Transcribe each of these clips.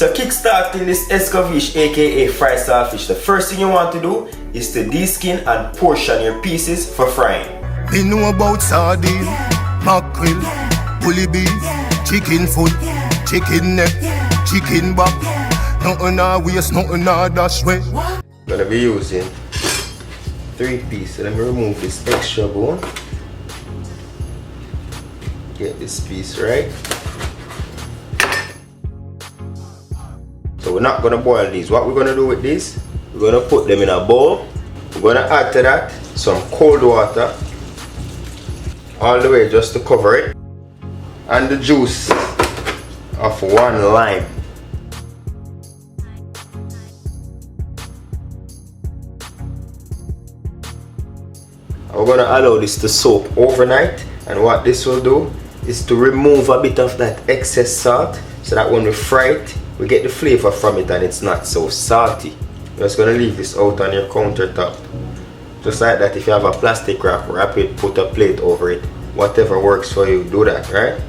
So kickstarting this Escovitch aka fried saltfish, the first thing you want to do is to deskin and portion your pieces for frying. We know about sardine, mackerel, bully beef, chicken foot, chicken neck, chicken back. Nothing a waste, nothing a dash way. Gonna be using 3 pieces. Let me remove this extra bone. Get this piece right. So we're not gonna boil these. What we're gonna do with these, we're gonna put them in a bowl. We're gonna add to that some cold water, all the way just to cover it, and the juice of 1 lime. We're gonna allow this to soak overnight, and what this will do is to remove a bit of that excess salt, so that when we fry it, we get the flavor from it and it's not so salty. You're just gonna leave this out on your countertop. Just like that. If you have a plastic wrap, wrap it, put a plate over it. Whatever works for you, do that, right?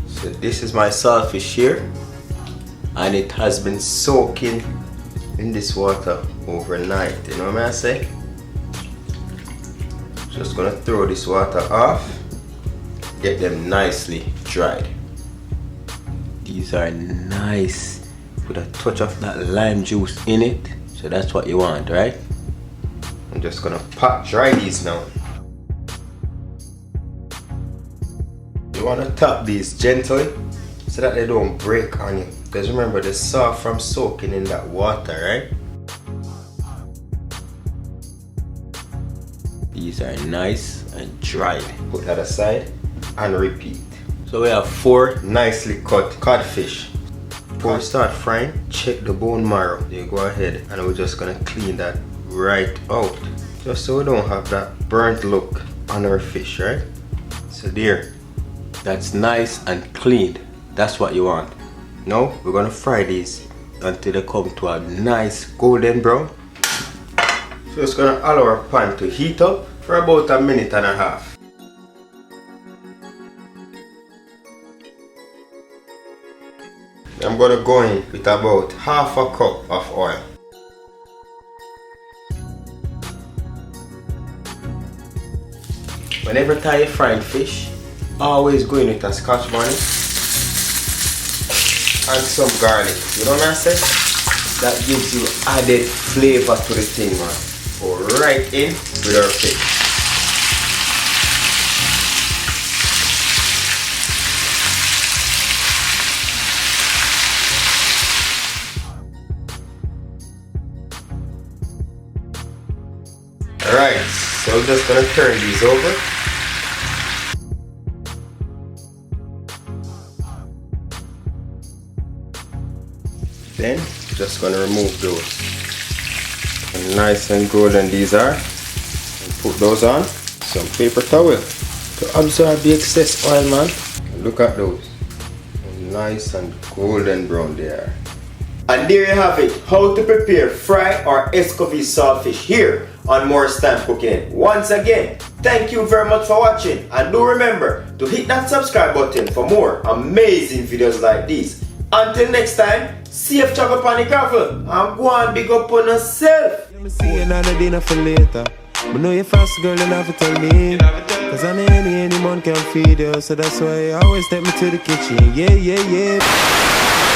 So this is my saltfish here, and it has been soaking in this water overnight. You know what I say? Just gonna throw this water off, get them nicely dried. These are nice with a touch of that lime juice in it, so that's what you want, right? I'm just gonna pot dry these now. You wanna tap these gently so that they don't break on you, because remember they're soft from soaking in that water, right? These are nice and dried. Put that aside and repeat. So we have 4 nicely cut codfish. Before we start frying, check the bone marrow. You go ahead and we're just gonna clean that right out, just so we don't have that burnt look on our fish, right? So there, that's nice and cleaned. That's what you want. Now we're gonna fry these until they come to a nice golden brown. So it's gonna allow our pan to heat up for about 1.5 minutes. I'm gonna go in with about 1/2 cup of oil. Whenever you're frying fish, always go in with a Scotch bonnet and some garlic. You know what I say? That gives you added flavor to the thing, man. Go right in with our fish. Alright, so I'm just gonna turn these over. Then just gonna remove those. And nice and golden these are. And put those on some paper towel to absorb the excess oil, man. And look at those. And nice and golden brown they are. And there you have it, how to prepare fried or Escovitch saltfish here on More Stamp Cooking. Once again, thank you very much for watching, and do remember to hit that subscribe button for more amazing videos like these. Until next time, safe travel upon the gravel, and go and big up on yourself. See another dinner for later. But know you fast, girl, you have to tell me. Cause any man can feed you, so that's why you always take me to the kitchen. Yeah, yeah, yeah.